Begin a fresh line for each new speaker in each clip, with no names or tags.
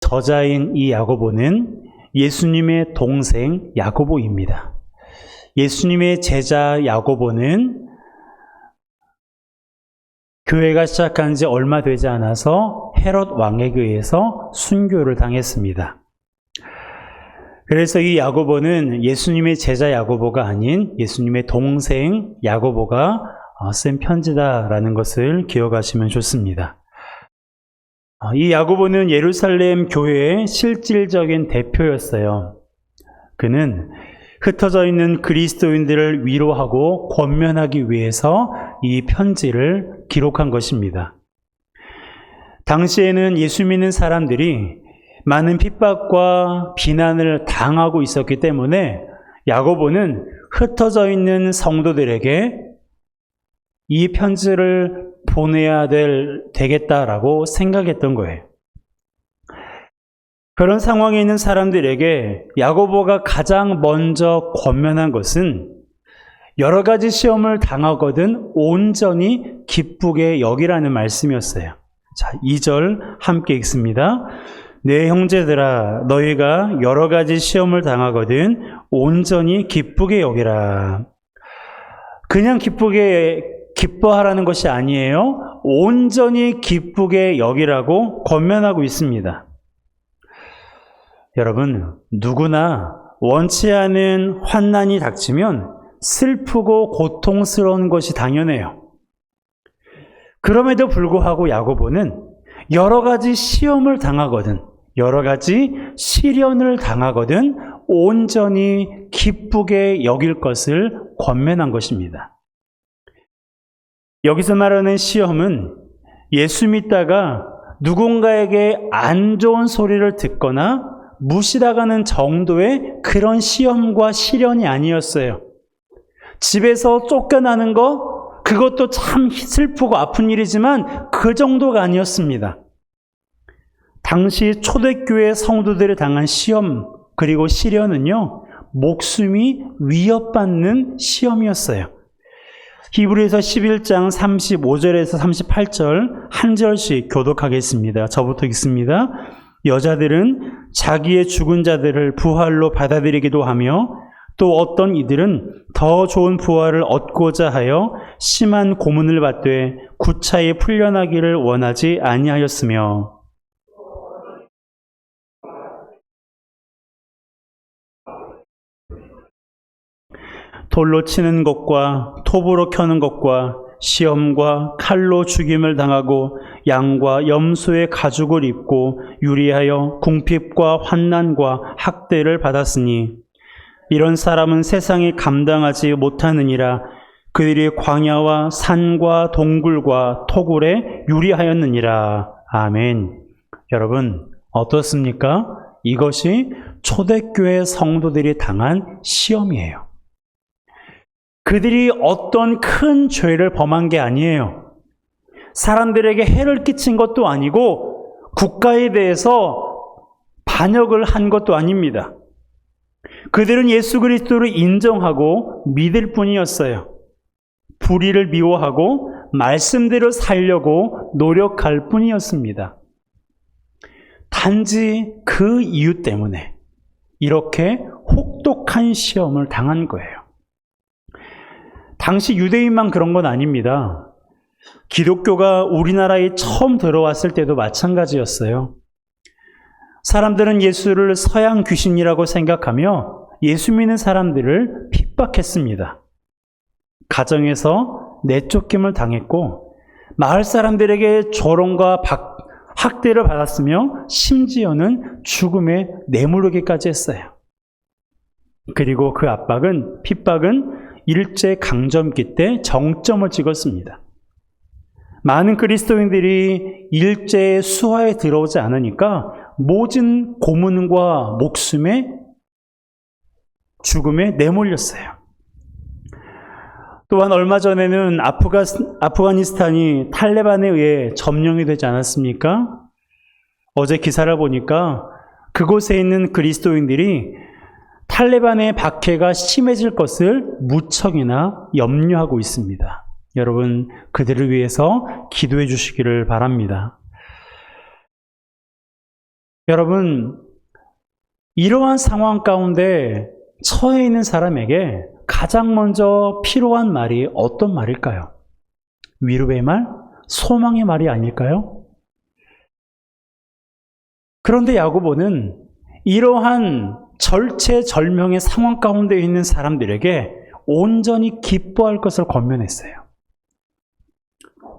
저자인 이 야고보는 예수님의 동생 야고보입니다. 예수님의 제자 야고보는 교회가 시작한 지 얼마 되지 않아서 헤롯 왕에게 의해서 순교를 당했습니다. 그래서 이 야고보는 예수님의 제자 야고보가 아닌 예수님의 동생 야고보가 쓴 편지다라는 것을 기억하시면 좋습니다. 이 야고보는 예루살렘 교회의 실질적인 대표였어요. 그는 흩어져 있는 그리스도인들을 위로하고 권면하기 위해서 이 편지를 기록한 것입니다. 당시에는 예수 믿는 사람들이 많은 핍박과 비난을 당하고 있었기 때문에 야고보는 흩어져 있는 성도들에게 이 편지를 보내야 되겠다라고 생각했던 거예요. 그런 상황에 있는 사람들에게 야고보가 가장 먼저 권면한 것은 여러 가지 시험을 당하거든 온전히 기쁘게 여기라는 말씀이었어요. 자, 2절 함께 읽습니다. 내 형제들아, 너희가 여러 가지 시험을 당하거든 온전히 기쁘게 여기라. 그냥 기뻐하라는 것이 아니에요. 온전히 기쁘게 여기라고 권면하고 있습니다. 여러분, 누구나 원치 않은 환난이 닥치면 슬프고 고통스러운 것이 당연해요. 그럼에도 불구하고 야고보는 여러 가지 시험을 당하거든, 여러 가지 시련을 당하거든 온전히 기쁘게 여길 것을 권면한 것입니다. 여기서 말하는 시험은 예수 믿다가 누군가에게 안 좋은 소리를 듣거나 무시당하는 정도의 그런 시험과 시련이 아니었어요. 집에서 쫓겨나는 거, 그것도 참 슬프고 아픈 일이지만 그 정도가 아니었습니다. 당시 초대교회 성도들이 당한 시험 그리고 시련은요, 목숨이 위협받는 시험이었어요. 히브리서 11장 35절에서 38절 한 절씩 교독하겠습니다. 저부터 읽습니다. 여자들은 자기의 죽은 자들을 부활로 받아들이기도 하며 또 어떤 이들은 더 좋은 부활을 얻고자 하여 심한 고문을 받되 구차히 풀려나기를 원하지 아니하였으며 돌로 치는 것과 톱으로 켜는 것과 시험과 칼로 죽임을 당하고 양과 염소의 가죽을 입고 유리하여 궁핍과 환난과 학대를 받았으니 이런 사람은 세상이 감당하지 못하느니라. 그들이 광야와 산과 동굴과 토굴에 유리하였느니라. 아멘. 여러분, 어떻습니까? 이것이 초대교회 성도들이 당한 시험이에요. 그들이 어떤 큰 죄를 범한 게 아니에요. 사람들에게 해를 끼친 것도 아니고 국가에 대해서 반역을 한 것도 아닙니다. 그들은 예수 그리스도를 인정하고 믿을 뿐이었어요. 불의를 미워하고 말씀대로 살려고 노력할 뿐이었습니다. 단지 그 이유 때문에 이렇게 혹독한 시험을 당한 거예요. 당시 유대인만 그런 건 아닙니다. 기독교가 우리나라에 처음 들어왔을 때도 마찬가지였어요. 사람들은 예수를 서양 귀신이라고 생각하며 예수 믿는 사람들을 핍박했습니다. 가정에서 내쫓김을 당했고 마을 사람들에게 조롱과 학대를 받았으며 심지어는 죽음에 내모르기까지 했어요. 그리고 그 핍박은 일제강점기 때 정점을 찍었습니다. 많은 그리스도인들이 일제의 수하에 들어오지 않으니까 모진 고문과 목숨에 죽음에 내몰렸어요. 또한 얼마 전에는 아프가니스탄이 탈레반에 의해 점령이 되지 않았습니까? 어제 기사를 보니까 그곳에 있는 그리스도인들이 탈레반의 박해가 심해질 것을 무척이나 염려하고 있습니다. 여러분, 그들을 위해서 기도해 주시기를 바랍니다. 여러분, 이러한 상황 가운데 처해 있는 사람에게 가장 먼저 필요한 말이 어떤 말일까요? 위로의 말, 소망의 말이 아닐까요? 그런데 야고보는 이러한 절체절명의 상황 가운데 있는 사람들에게 온전히 기뻐할 것을 권면했어요.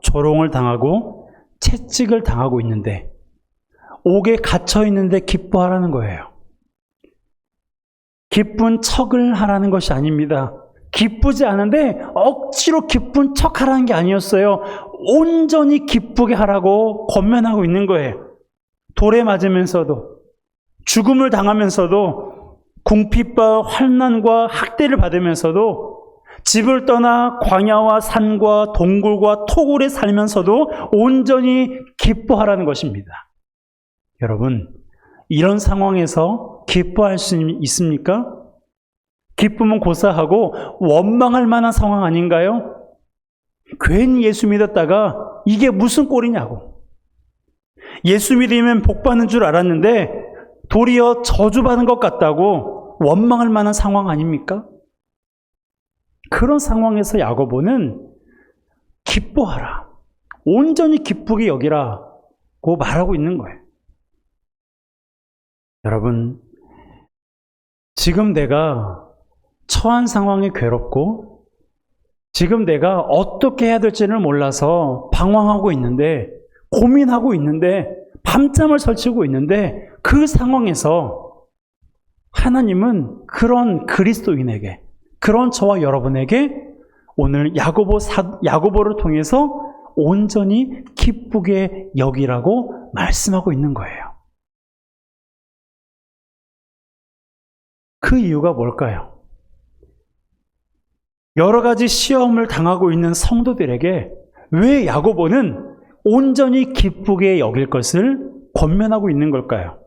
조롱을 당하고 채찍을 당하고 있는데, 옥에 갇혀 있는데 기뻐하라는 거예요. 기쁜 척을 하라는 것이 아닙니다. 기쁘지 않은데 억지로 기쁜 척 하라는 게 아니었어요. 온전히 기쁘게 하라고 권면하고 있는 거예요. 돌에 맞으면서도, 죽음을 당하면서도, 궁핍과 환난과 학대를 받으면서도, 집을 떠나 광야와 산과 동굴과 토굴에 살면서도 온전히 기뻐하라는 것입니다. 여러분, 이런 상황에서 기뻐할 수 있습니까? 기쁨은 고사하고 원망할 만한 상황 아닌가요? 괜히 예수 믿었다가 이게 무슨 꼴이냐고. 예수 믿으면 복 받는 줄 알았는데 도리어 저주받은 것 같다고 원망할 만한 상황 아닙니까? 그런 상황에서 야고보는 기뻐하라, 온전히 기쁘게 여기라고 말하고 있는 거예요. 여러분, 지금 내가 처한 상황이 괴롭고 지금 내가 어떻게 해야 될지를 몰라서 방황하고 있는데, 고민하고 있는데, 밤잠을 설치고 있는데, 그 상황에서 하나님은 그런 그리스도인에게, 그런 저와 여러분에게 오늘 야고보를 통해서 온전히 기쁘게 여기라고 말씀하고 있는 거예요. 그 이유가 뭘까요? 여러 가지 시험을 당하고 있는 성도들에게 왜 야고보는 온전히 기쁘게 여길 것을 권면하고 있는 걸까요?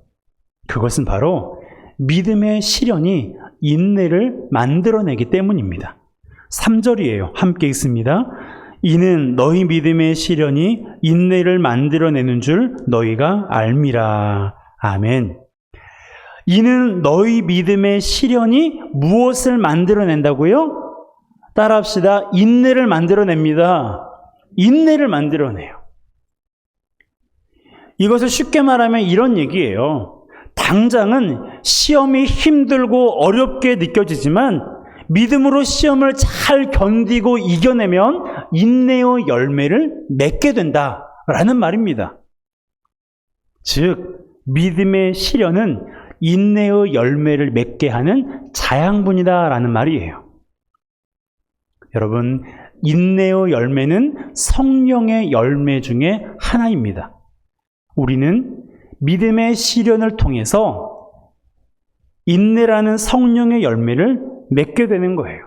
그것은 바로 믿음의 시련이 인내를 만들어내기 때문입니다. 3절이에요. 함께 읽습니다. 이는 너희 믿음의 시련이 인내를 만들어내는 줄 너희가 알미라. 아멘. 이는 너희 믿음의 시련이 무엇을 만들어낸다고요? 따라합시다. 인내를 만들어냅니다. 인내를 만들어내요. 이것을 쉽게 말하면 이런 얘기예요. 당장은 시험이 힘들고 어렵게 느껴지지만 믿음으로 시험을 잘 견디고 이겨내면 인내의 열매를 맺게 된다라는 말입니다. 즉, 믿음의 시련은 인내의 열매를 맺게 하는 자양분이다라는 말이에요. 여러분, 인내의 열매는 성령의 열매 중에 하나입니다. 우리는 믿음의 시련을 통해서 인내라는 성령의 열매를 맺게 되는 거예요.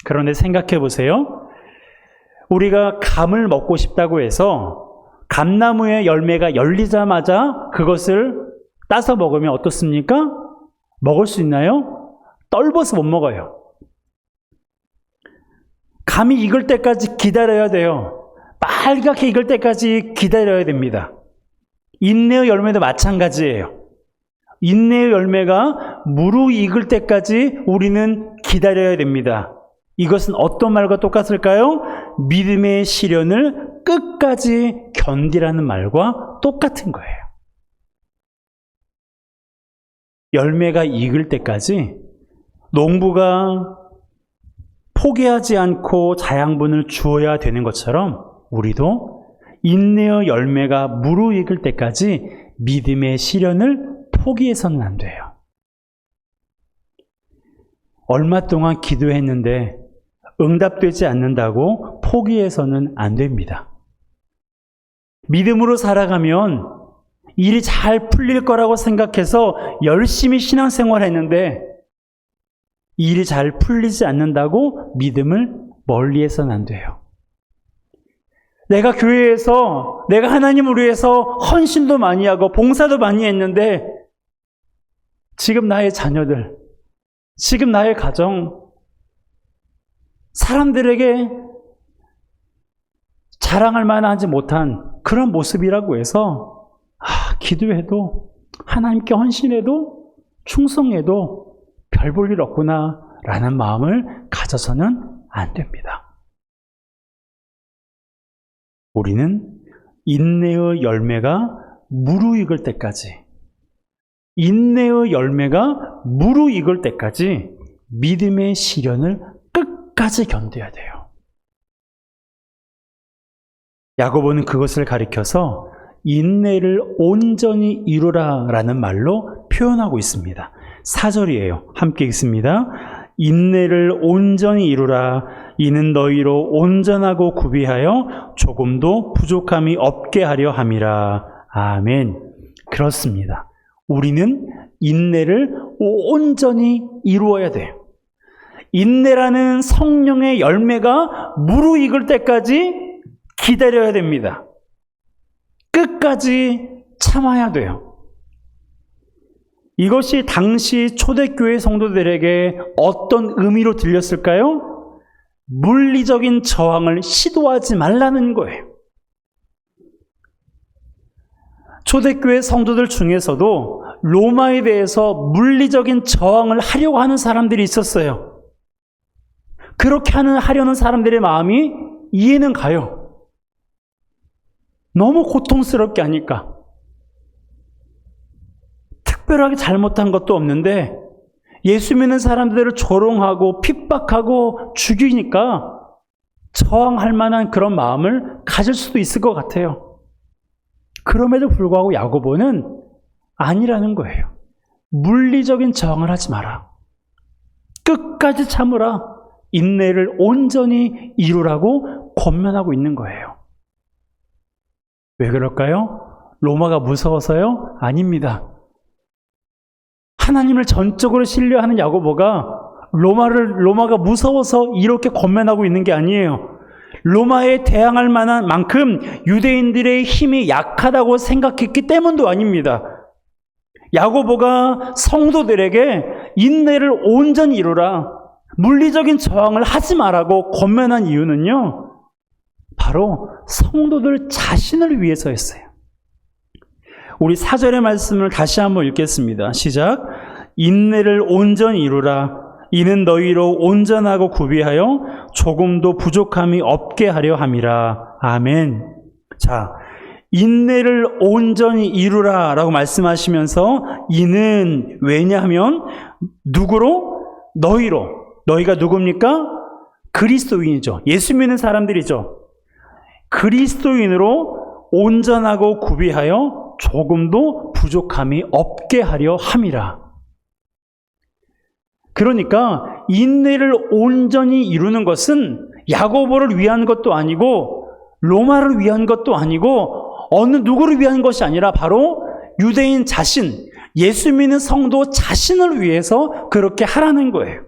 그런데 생각해 보세요. 우리가 감을 먹고 싶다고 해서 감나무의 열매가 열리자마자 그것을 따서 먹으면 어떻습니까? 먹을 수 있나요? 떨궈서 못 먹어요. 감이 익을 때까지 기다려야 돼요. 빨갛게 익을 때까지 기다려야 됩니다. 인내의 열매도 마찬가지예요. 인내의 열매가 무르익을 때까지 우리는 기다려야 됩니다. 이것은 어떤 말과 똑같을까요? 믿음의 시련을 끝까지 견디라는 말과 똑같은 거예요. 열매가 익을 때까지 농부가 포기하지 않고 자양분을 주어야 되는 것처럼 우리도 인내의 열매가 무르익을 때까지 믿음의 시련을 포기해서는 안 돼요. 얼마 동안 기도했는데 응답되지 않는다고 포기해서는 안 됩니다. 믿음으로 살아가면 일이 잘 풀릴 거라고 생각해서 열심히 신앙생활 했는데 일이 잘 풀리지 않는다고 믿음을 멀리해서는 안 돼요. 내가 교회에서 내가 하나님을 위해서 헌신도 많이 하고 봉사도 많이 했는데 지금 나의 자녀들, 지금 나의 가정, 사람들에게 자랑할 만하지 못한 그런 모습이라고 해서 기도해도 하나님께 헌신해도 충성해도 별 볼 일 없구나 라는 마음을 가져서는 안 됩니다. 우리는 인내의 열매가 무르익을 때까지, 인내의 열매가 무르익을 때까지 믿음의 시련을 끝까지 견뎌야 돼요. 야고보는 그것을 가리켜서 인내를 온전히 이루라 라는 말로 표현하고 있습니다. 4절이에요. 함께 읽습니다. 인내를 온전히 이루라. 이는 너희로 온전하고 구비하여 조금도 부족함이 없게 하려 함이라. 아멘. 그렇습니다. 우리는 인내를 온전히 이루어야 돼요. 인내라는 성령의 열매가 무르익을 때까지 기다려야 됩니다. 끝까지 참아야 돼요. 이것이 당시 초대교회 성도들에게 어떤 의미로 들렸을까요? 물리적인 저항을 시도하지 말라는 거예요. 초대교회 성도들 중에서도 로마에 대해서 물리적인 저항을 하려고 하는 사람들이 있었어요. 그렇게 하려는 사람들의 마음이 이해는 가요. 너무 고통스럽게 하니까. 특별하게 잘못한 것도 없는데 예수 믿는 사람들을 조롱하고 핍박하고 죽이니까 저항할 만한 그런 마음을 가질 수도 있을 것 같아요. 그럼에도 불구하고 야고보는 아니라는 거예요. 물리적인 저항을 하지 마라. 끝까지 참으라. 인내를 온전히 이루라고 권면하고 있는 거예요. 왜 그럴까요? 로마가 무서워서요? 아닙니다. 하나님을 전적으로 신뢰하는 야고보가 로마가 무서워서 이렇게 권면하고 있는 게 아니에요. 로마에 대항할 만한 만큼 유대인들의 힘이 약하다고 생각했기 때문도 아닙니다. 야고보가 성도들에게 인내를 온전히 이루라, 물리적인 저항을 하지 말라고 권면한 이유는요, 바로 성도들 자신을 위해서였어요. 우리 4절의 말씀을 다시 한번 읽겠습니다. 시작. 인내를 온전히 이루라. 이는 너희로 온전하고 구비하여 조금도 부족함이 없게 하려 함이라. 아멘. 자, 인내를 온전히 이루라 라고 말씀하시면서 이는 왜냐하면 누구로? 너희로. 너희가 누굽니까? 그리스도인이죠. 예수 믿는 사람들이죠. 그리스도인으로 온전하고 구비하여 조금도 부족함이 없게 하려 함이라. 그러니까 인내를 온전히 이루는 것은 야고보를 위한 것도 아니고 로마를 위한 것도 아니고 어느 누구를 위한 것이 아니라 바로 유대인 자신, 예수 믿는 성도 자신을 위해서 그렇게 하라는 거예요.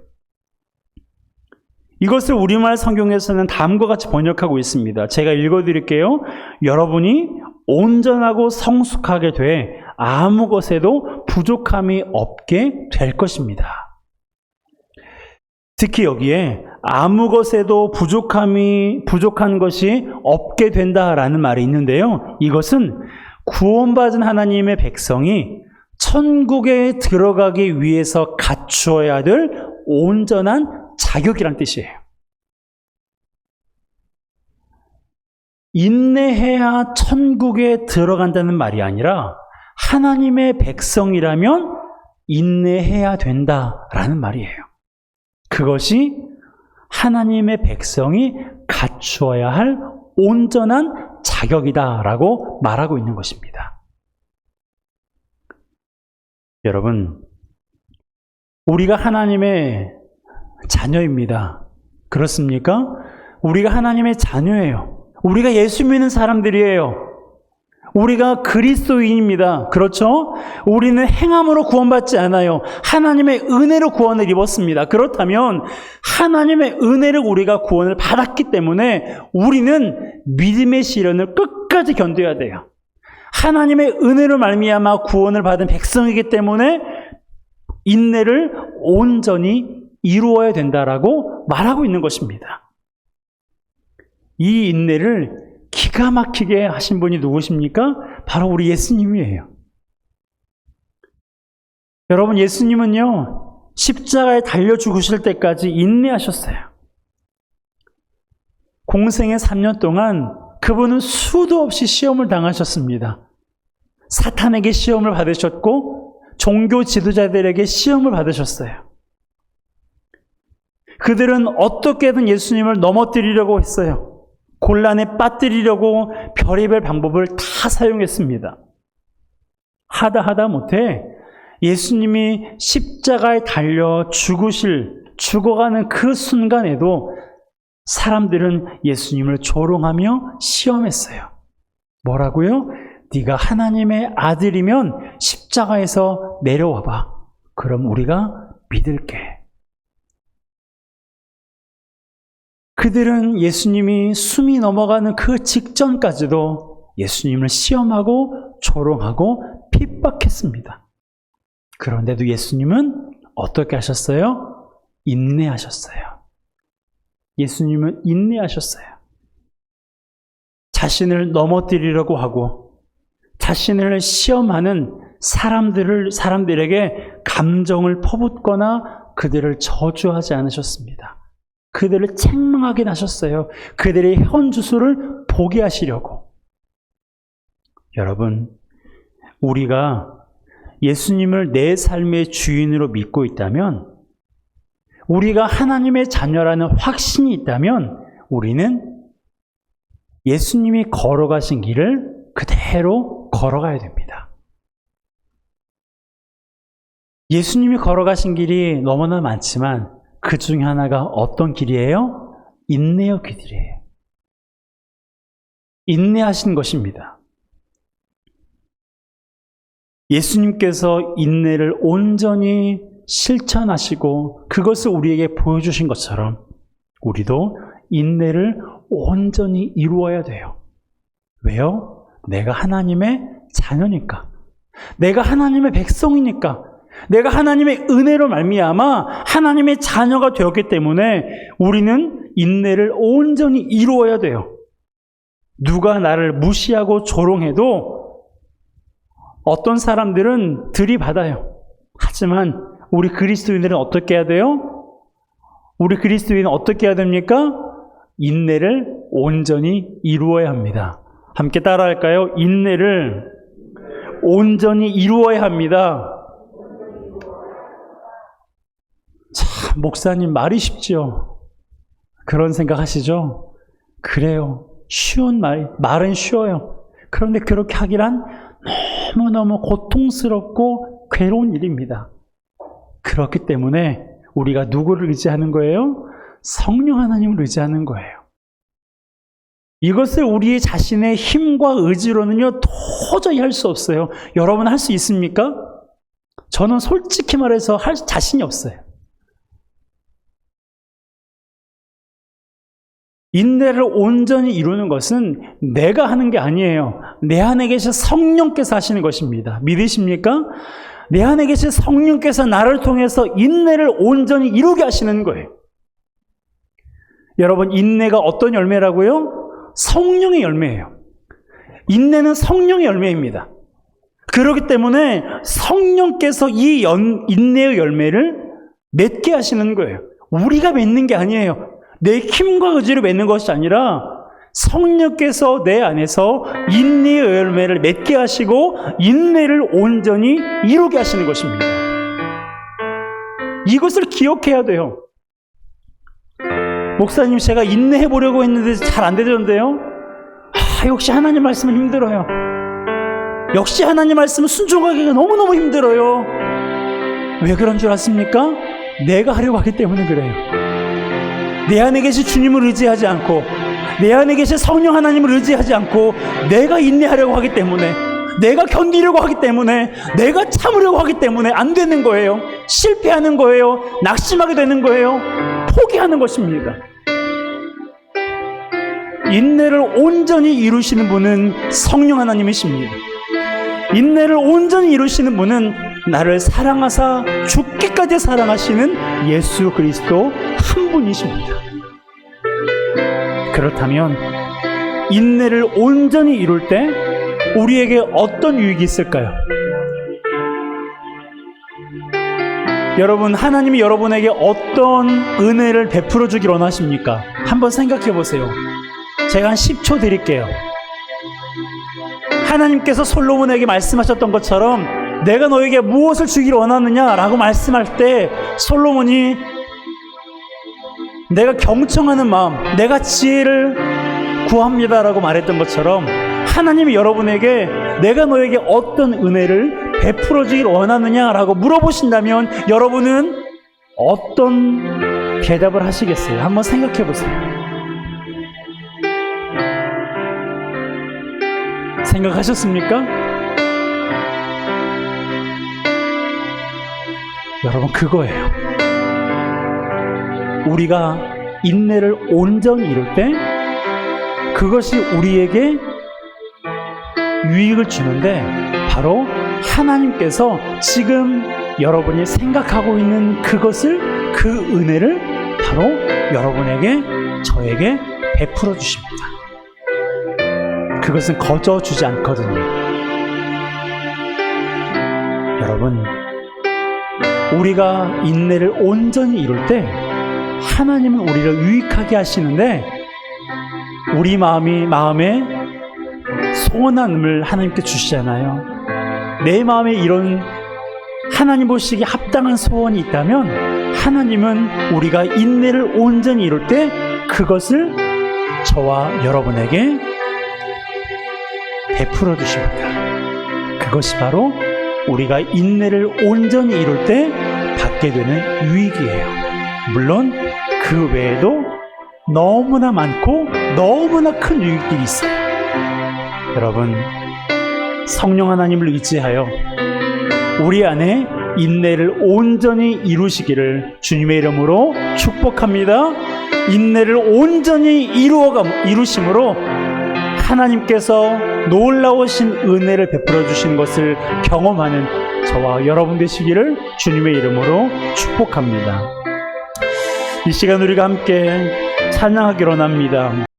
이것을 우리말 성경에서는 다음과 같이 번역하고 있습니다. 제가 읽어드릴게요. 여러분이 온전하고 성숙하게 돼 아무 것에도 부족함이 없게 될 것입니다. 특히 여기에 아무 것에도 부족한 것이 없게 된다라는 말이 있는데요. 이것은 구원받은 하나님의 백성이 천국에 들어가기 위해서 갖추어야 될 온전한 자격이란 뜻이에요. 인내해야 천국에 들어간다는 말이 아니라 하나님의 백성이라면 인내해야 된다라는 말이에요. 그것이 하나님의 백성이 갖추어야 할 온전한 자격이다라고 말하고 있는 것입니다. 여러분, 우리가 하나님의 자녀입니다. 그렇습니까? 우리가 하나님의 자녀예요. 우리가 예수 믿는 사람들이에요. 우리가 그리스도인입니다. 그렇죠? 우리는 행함으로 구원받지 않아요. 하나님의 은혜로 구원을 입었습니다. 그렇다면 하나님의 은혜를 우리가 구원을 받았기 때문에 우리는 믿음의 시련을 끝까지 견뎌야 돼요. 하나님의 은혜로 말미암아 구원을 받은 백성이기 때문에 인내를 온전히 이루어야 된다라고 말하고 있는 것입니다. 이 인내를 기가 막히게 하신 분이 누구십니까? 바로 우리 예수님이에요. 여러분, 예수님은요, 십자가에 달려 죽으실 때까지 인내하셨어요. 공생의 3년 동안 그분은 수도 없이 시험을 당하셨습니다. 사탄에게 시험을 받으셨고 종교 지도자들에게 시험을 받으셨어요. 그들은 어떻게든 예수님을 넘어뜨리려고 했어요. 곤란에 빠뜨리려고 별의별 방법을 다 사용했습니다. 하다 못해 예수님이 십자가에 달려 죽어가는 그 순간에도 사람들은 예수님을 조롱하며 시험했어요. 뭐라고요? 네가 하나님의 아들이면 십자가에서 내려와봐. 그럼 우리가 믿을게. 그들은 예수님이 숨이 넘어가는 그 직전까지도 예수님을 시험하고 조롱하고 핍박했습니다. 그런데도 예수님은 어떻게 하셨어요? 인내하셨어요. 예수님은 인내하셨어요. 자신을 넘어뜨리려고 하고 자신을 시험하는 사람들에게 감정을 퍼붓거나 그들을 저주하지 않으셨습니다. 그들을 책망하게 하셨어요. 그들의 현주소를 보게 하시려고. 여러분, 우리가 예수님을 내 삶의 주인으로 믿고 있다면, 우리가 하나님의 자녀라는 확신이 있다면 우리는 예수님이 걸어가신 길을 그대로 걸어가야 됩니다. 예수님이 걸어가신 길이 너무나 많지만 그 중에 하나가 어떤 길이에요? 인내의 길이에요. 인내하신 것입니다. 예수님께서 인내를 온전히 실천하시고 그것을 우리에게 보여주신 것처럼 우리도 인내를 온전히 이루어야 돼요. 왜요? 내가 하나님의 자녀니까. 내가 하나님의 백성이니까. 내가 하나님의 은혜로 말미암아 하나님의 자녀가 되었기 때문에 우리는 인내를 온전히 이루어야 돼요. 누가 나를 무시하고 조롱해도 어떤 사람들은 들이받아요. 하지만 우리 그리스도인들은 어떻게 해야 돼요? 우리 그리스도인은 어떻게 해야 됩니까? 인내를 온전히 이루어야 합니다. 함께 따라할까요? 인내를 온전히 이루어야 합니다. 참, 목사님 말이 쉽지요. 그런 생각 하시죠? 그래요. 쉬운 말은 쉬워요. 그런데 그렇게 하기란 너무너무 고통스럽고 괴로운 일입니다. 그렇기 때문에 우리가 누구를 의지하는 거예요? 성령 하나님을 의지하는 거예요. 이것을 우리 자신의 힘과 의지로는요 도저히 할 수 없어요. 여러분 할 수 있습니까? 저는 솔직히 말해서 할 자신이 없어요. 인내를 온전히 이루는 것은 내가 하는 게 아니에요. 내 안에 계신 성령께서 하시는 것입니다. 믿으십니까? 내 안에 계신 성령께서 나를 통해서 인내를 온전히 이루게 하시는 거예요. 여러분, 인내가 어떤 열매라고요? 성령의 열매예요. 인내는 성령의 열매입니다. 그렇기 때문에 성령께서 이 인내의 열매를 맺게 하시는 거예요. 우리가 맺는 게 아니에요. 내 힘과 의지로 맺는 것이 아니라 성령께서 내 안에서 인내의 열매를 맺게 하시고 인내를 온전히 이루게 하시는 것입니다. 이것을 기억해야 돼요. 목사님, 제가 인내해 보려고 했는데 잘 안 되던데요? 역시 하나님 말씀은 힘들어요. 역시 하나님 말씀은 순종하기가 너무너무 힘들어요. 왜 그런 줄 아십니까? 내가 하려고 하기 때문에 그래요. 내 안에 계신 주님을 의지하지 않고 내 안에 계신 성령 하나님을 의지하지 않고 내가 인내하려고 하기 때문에, 내가 견디려고 하기 때문에, 내가 참으려고 하기 때문에 안 되는 거예요. 실패하는 거예요. 낙심하게 되는 거예요. 포기하는 것입니다. 인내를 온전히 이루시는 분은 성령 하나님이십니다. 인내를 온전히 이루시는 분은 나를 사랑하사 죽기까지 사랑하시는 예수 그리스도 한 분이십니다. 그렇다면 인내를 온전히 이룰 때 우리에게 어떤 유익이 있을까요? 여러분, 하나님이 여러분에게 어떤 은혜를 베풀어 주길 원하십니까? 한번 생각해 보세요. 제가 한 10초 드릴게요. 하나님께서 솔로몬에게 말씀하셨던 것처럼 내가 너에게 무엇을 주길 원하느냐라고 말씀할 때 솔로몬이 내가 경청하는 마음, 내가 지혜를 구합니다라고 말했던 것처럼 하나님이 여러분에게 내가 너에게 어떤 은혜를 베풀어 주길 원하느냐라고 물어보신다면 여러분은 어떤 대답을 하시겠어요? 한번 생각해 보세요. 생각하셨습니까? 여러분, 그거예요. 우리가 인내를 온전히 이룰 때 그것이 우리에게 유익을 주는데 바로 하나님께서 지금 여러분이 생각하고 있는 그것을, 그 은혜를 바로 여러분에게, 저에게 베풀어 주십니다. 그것은 거저 주지 않거든요. 여러분, 우리가 인내를 온전히 이룰 때 하나님은 우리를 유익하게 하시는데 우리 마음에 소원함을 하나님께 주시잖아요. 내 마음에 이런 하나님 보시기에 합당한 소원이 있다면 하나님은 우리가 인내를 온전히 이룰 때 그것을 저와 여러분에게 베풀어 주십니다. 그것이 바로 우리가 인내를 온전히 이룰 때 받게 되는 유익이에요. 물론 그 외에도 너무나 많고 너무나 큰 유익들이 있어요. 여러분, 성령 하나님을 의지하여 우리 안에 인내를 온전히 이루시기를 주님의 이름으로 축복합니다. 인내를 온전히 이루심으로 하나님께서 놀라우신 은혜를 베풀어 주신 것을 경험하는 저와 여러분 되시기를 주님의 이름으로 축복합니다. 이 시간 우리가 함께 찬양하기로 합니다.